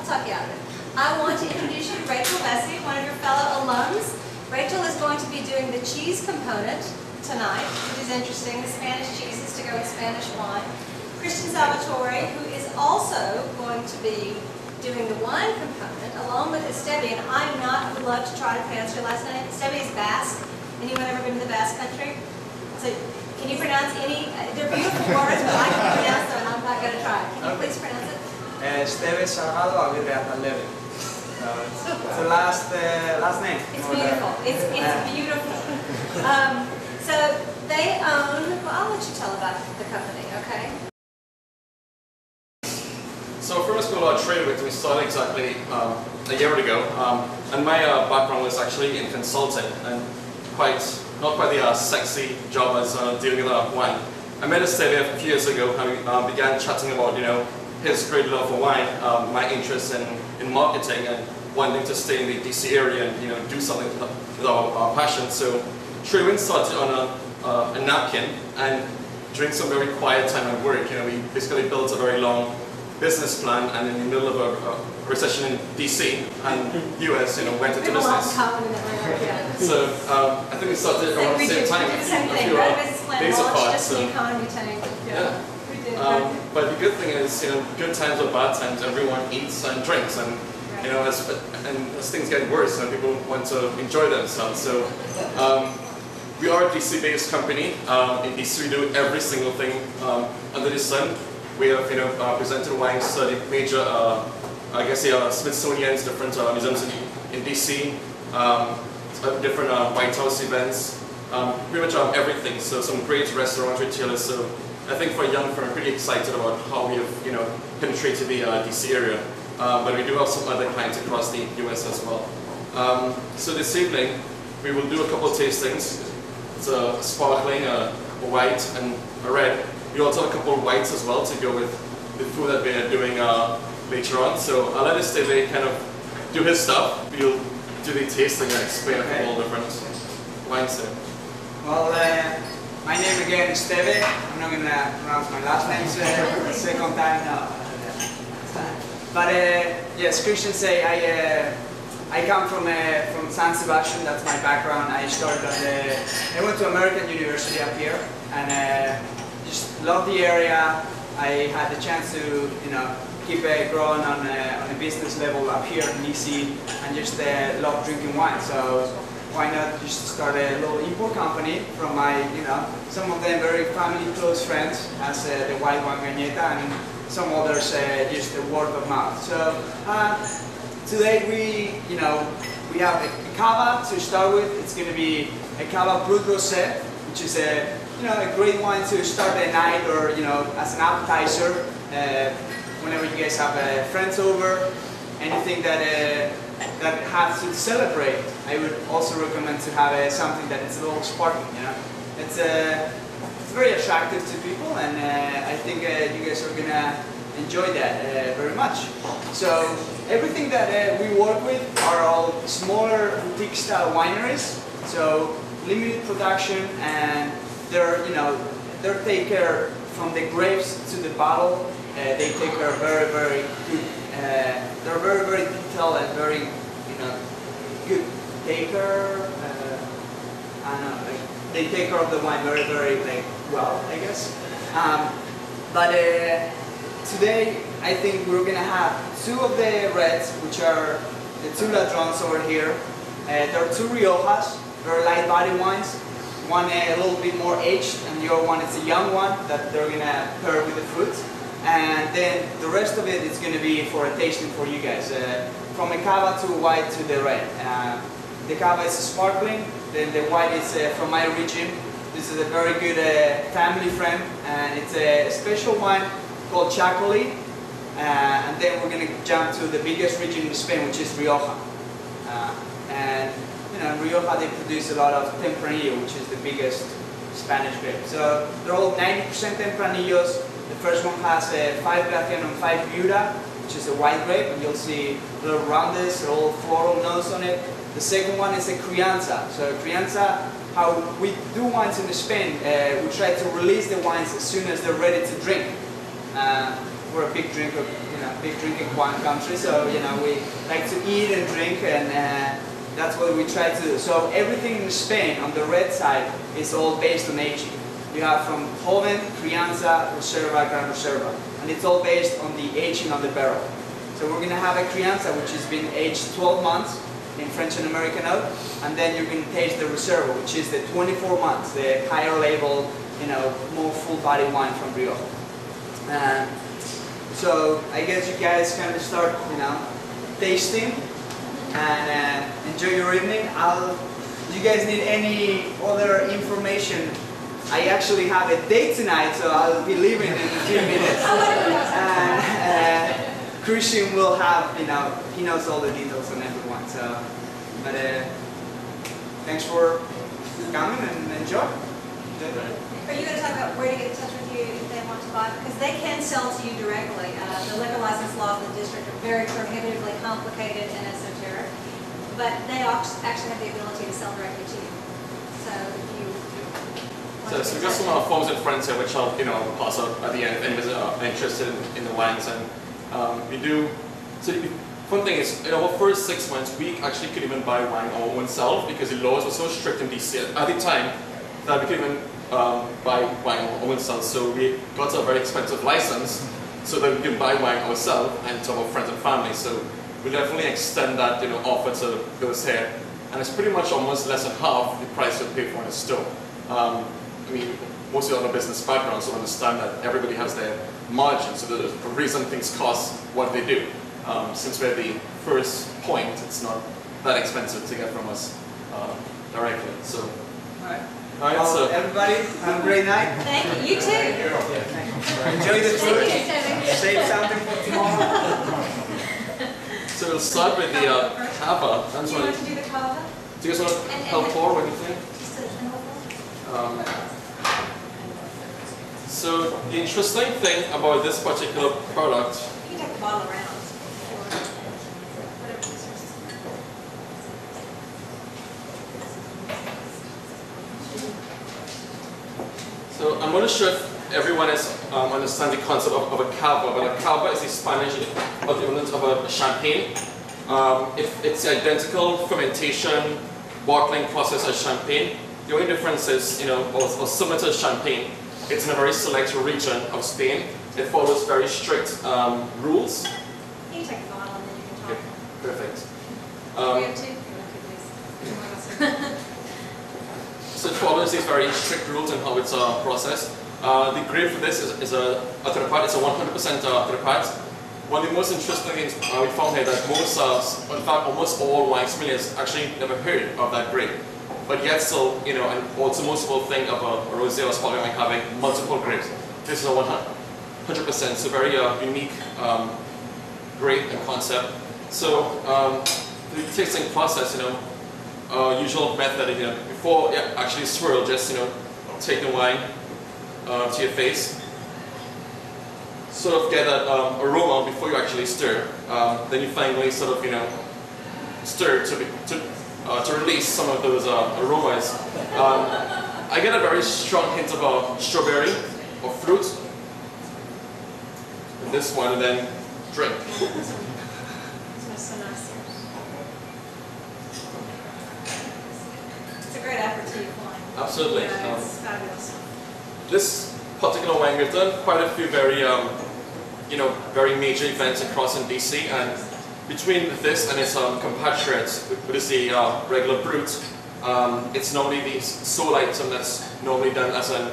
talk you out of it. I want to introduce you to Rachel Vesey, one of your fellow alums. Rachel is going to be doing the cheese component tonight, which is interesting, the Spanish cheeses to go with Spanish wine. Christian Salvatori, who is also going to be doing the wine component, along with Estebi, and I'm not would love to try to pronounce your last name. Estebi is Basque. Anyone ever been to the Basque country? So, can you pronounce any? They're beautiful words, but I can pronounce them, and I'm not going to try. Can you please pronounce it? Estebi Salgado Aguirre Levy. It's the last name. It's beautiful. It's beautiful. So they own, well, I'll let you tell about the company, okay? So from school I traded we started exactly a year ago, and my background was actually in consulting, and not quite the sexy job as dealing with wine. I met Estebi a few years ago, and we began chatting about his great love for wine, my interest in marketing, and wanting to stay in the DC area and do something with our passion. So Trewin started on a napkin, and during some very quiet time at work, we basically built a very long business plan, and in the middle of a recession in DC and US, went into business. So I think we started around the same time. Days apart. Just the economy tank. Yeah. But the good thing is, good times or bad times, everyone eats and drinks, and as things get worse, people want to enjoy themselves. So we are a DC-based company. In DC, we do every single thing under the sun. We have, presented wines to the major, Smithsonian's different museums in DC, different White House events, pretty much everything. So some great restaurant retailers. So I think for a young firm, I'm pretty excited about how we have, penetrated the DC area. But we do have some other clients across the US as well. So this evening, we will do a couple of tastings. It's a sparkling, a white, and a red. We also have a couple of whites as well to go with the food that we're doing later on. So I'll let Estebi kind of do his stuff. We'll do the tasting and explain a couple of different wines there. Well, my name again is Estebi. I'm not going to pronounce my last name second time. No. But yes, Christian say I come from San Sebastian. That's my background. I went to American University up here, and just love the area. I had the chance to keep growing on a business level up here in DC, and just love drinking wine. So why not just start a little import company from my some of them very family close friends, as the white wine Gagneta, and some others just the word of mouth. So today we have a cava to start with. It's going to be a cava brut rosé, which is a great wine to start the night, or as an appetizer whenever you guys have friends over. Anything that has to celebrate, I would also recommend to have something that is a little sparkling. It's very attractive to people, and I think you guys are gonna enjoy that very much. So everything that we work with are all smaller boutique style wineries. So limited production, and they're take care from the grapes to the bottle. They take care very good. They're very detailed and very good taker. They take care of the wine very well, I guess. But today I think we're gonna have two of the reds, which are the two ladrons over here. There are two Riojas, very light body wines. One a little bit more aged, and the other one is a young one that they're gonna pair with the fruit. And then the rest of it is gonna be for a tasting for you guys. From a cava to a white to the red. The cava is a sparkling, then the white is from my region. This is a very good family friend, and it's a special wine called Chacoli. And then we're gonna jump to the biggest region in Spain, which is Rioja. And in Rioja they produce a lot of Tempranillo, which is the biggest Spanish grape. So they're all 90% Tempranillos. The first one has 5 Graciano and 5 Viura, which is a white grape, and you'll see little roundness, a little floral nose on it. The second one is a Crianza. So Crianza, how we do wines in Spain, we try to release the wines as soon as they're ready to drink. We're a big drinker big drinking country. So we like to eat and drink, and that's what we try to do. So everything in Spain on the red side is all based on aging. You have from Joven, Crianza, Reserva, Gran Reserva, and it's all based on the aging of the barrel. So we're going to have a Crianza which has been aged 12 months in French and American oak, and then you're going to taste the Reserva, which is the 24 months, the higher label, more full body wine from Rio. So I guess you guys kind of start, tasting and enjoy your evening. Do you guys need any other information? I actually have a date tonight, so I'll be leaving in a few minutes. And Christian will have, he knows all the details on everyone. So, but thanks for coming and enjoy. Are you going to talk about where to get in touch with you if they want to buy? Because they can sell to you directly. The liquor license laws of the district are very prohibitively complicated and esoteric, but they actually have the ability to sell directly to you. So if you So we've got some forms and friends here, which I'll pass out at the end if anybody's interested in the wines. And we do. So the fun thing is, in our first 6 months, we actually couldn't even buy wine our own self because the laws were so strict in DC at the time that we couldn't even buy wine our own self. So we got a very expensive license so that we can buy wine ourselves and to our friends and family. So we definitely extend that offer to those here, and it's pretty much almost less than half the price you pay for in a store. I mean, most of the other business backgrounds will understand that everybody has their margin, so there's a reason things cost what they do. Since we're the first point, it's not that expensive to get from us directly. So, all right, well, so everybody, have a great night. Thank you. You too. Enjoy the tour. Thank you. Save something for tomorrow. So we'll start with the cava. Do you want to do the cava? Do you guys want to help pour? What do you think? So the interesting thing about this particular product, You can take the bottle around. so I'm not sure if everyone understands the concept of a cava, but a cava is the Spanish equivalent of a champagne. It's the identical fermentation, bottling process as champagne. The only difference is, or similar to champagne, it's in a very select region of Spain. It follows very strict rules. You can take the bottle and then you can talk. Okay, perfect. We have two. So it follows these very strict rules in how it's processed. The grape for this is a Atrapat. It's a 100% Atrapat. One of the most interesting things we found here that most, in fact, almost all wine sommeliers actually never heard of that grape. But yet still, and also most people think of a rosé or sparkling wine having multiple grapes. This is a 100%, so very unique grape and concept. So the tasting process, usual method, before actually swirl, just take the wine to your face, sort of get that aroma before you actually stir. Then you finally sort of stir to release some of those aromas. I get a very strong hint of strawberry or fruit in this one, and then drink. It's a great aperitif wine. Absolutely. It's fabulous. This particular wine, we've done quite a few very, very major events across in DC, and between this and its compatriots, which is the regular brut, it's normally the sole item that's normally done as a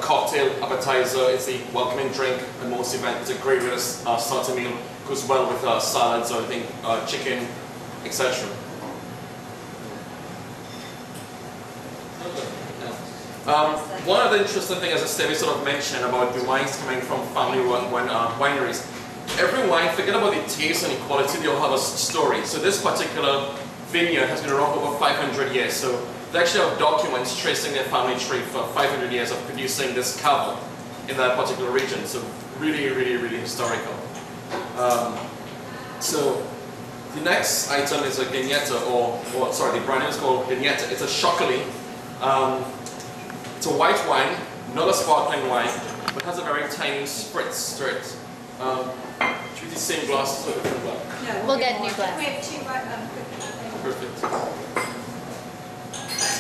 cocktail appetizer. It's the welcoming drink at most events. It's a great way to start a meal. Goes well with salads or chicken, etc. One other interesting thing, as Stevie sort of mentioned about the wines coming from family-run wineries. Every wine, forget about the taste and the quality, they all have a story. So this particular vineyard has been around for over 500 years. So they actually have documents tracing their family tree for 500 years of producing this cava in that particular region. So really, really, really historical. So the next item is a Guignetta, or sorry, the brand name is called Guignetta. It's a Chocolat. It's a white wine, not a sparkling wine, but has a very tiny spritz to it. Should we the same glasses or different glass? No, We'll get new glass. We have two, Perfect.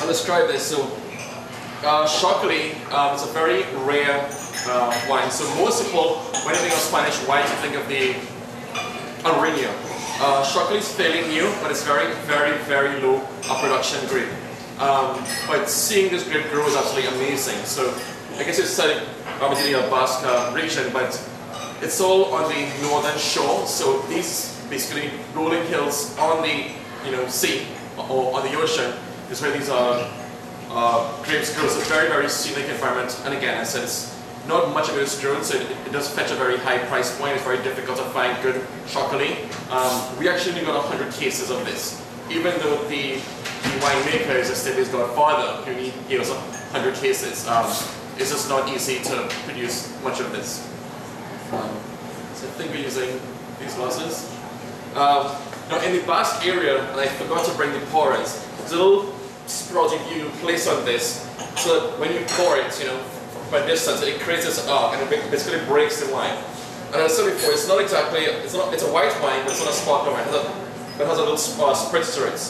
I'll describe this. So, Chocolate is a very rare wine. So most people, when they think of Spanish wine, you think of the Alumni. Chocolate is fairly new, but it's very, very, very low production grade. But seeing this grape grow is absolutely amazing. So I guess it's obviously the Basque region, but it's all on the northern shore. So these basically rolling hills on the sea or on the ocean is where these grapes grow. So very, very scenic environment. And again, I said it's not much of it is grown, so it does fetch a very high price point. It's very difficult to find good chocolate. We actually only got 100 cases of this. Even though the winemaker is a Stevie's godfather, who gives 100 cases. It's just not easy to produce much of this. So I think we're using these glasses. Now in the Basque area, and I forgot to bring the pourers, there's a little sprout you place on this, so that when you pour it, from a distance, it creates this arc and it basically breaks the wine. And as I said before, it's not exactly, it's a white wine, but it's not a sparkling wine. It has a little spritz to it.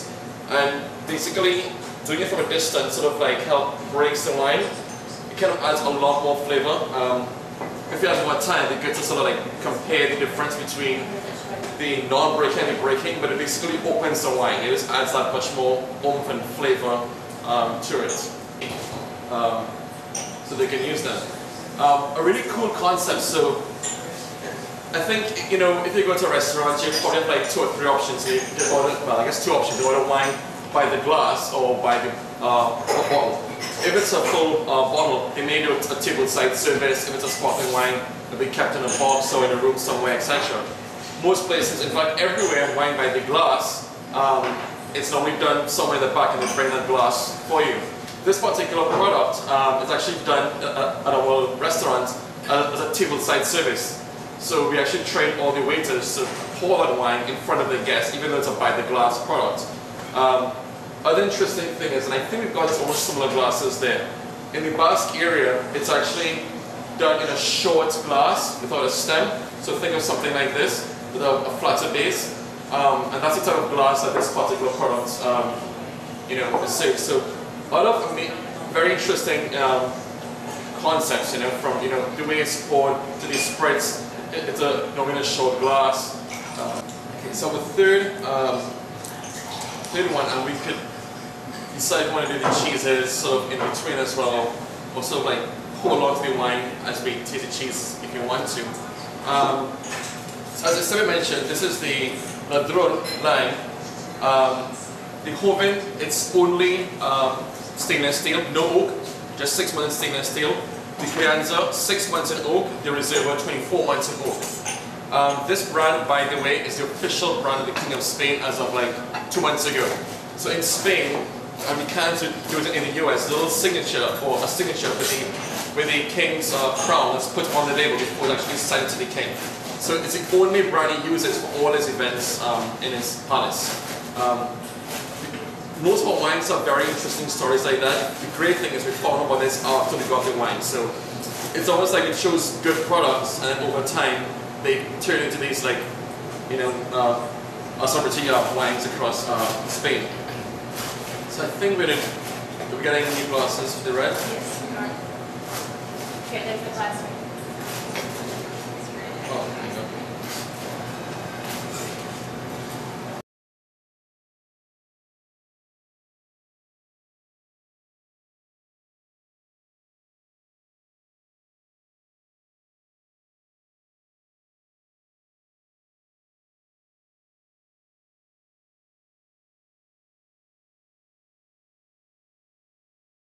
And basically, doing it from a distance sort of like help breaks the wine. It kind of adds a lot more flavor. If you have more time, it's good to sort of like compare the difference between the non-breaking and the breaking, but it basically opens the wine. It just adds that much more oomph and flavor to it. So they can use that. A really cool concept. So I think, if you go to a restaurant, you probably have like 2 or 3 options. You order, well, I guess 2 options. You order wine by the glass or by the bottle. If it's a full bottle, they may do a tableside service. If it's a sparkling wine, it'll be kept in a box or in a room somewhere, etc. Most places, in fact everywhere, wine by the glass, it's normally done somewhere in the back and they bring that glass for you. This particular product is actually done at our restaurant as a tableside service. So we actually train all the waiters to pour that wine in front of the guests, even though it's a by the glass product. Other interesting thing is, and I think we've got almost similar glasses there. In the Basque area, it's actually done in a short glass without a stem. So think of something like this, with a flatter base. And that's the type of glass that this particular product is served. So a lot of very interesting concepts, from the way it's poured to the spritz. It's normally a short glass. Okay, so the third one, and we could decide if we want to do the cheeses sort of in between as well, or sort of like hold on to the wine as we taste the cheese if you want to. So as I mentioned, this is the Ladron line. The oven, it's only stainless steel, no oak, just 6 months in stainless steel. The Crianza, 6 months in oak, the Reserva, 24 months in oak. This brand, by the way, is the official brand of the King of Spain as of like 2 months ago. So in Spain, and we can't do it in the US, a little signature, or a signature with the King's crown that's put on the label before it's actually sent to the King. So it's the only brand he uses for all his events in his palace. Most of our wines have very interesting stories like that. The great thing is we found about this after we got the wine. So it's almost like it shows good products, and then over time they turn into these like, celebrity wines across Spain. So I think we're getting new glasses for the red. Yes, we are. Here, there's the glass right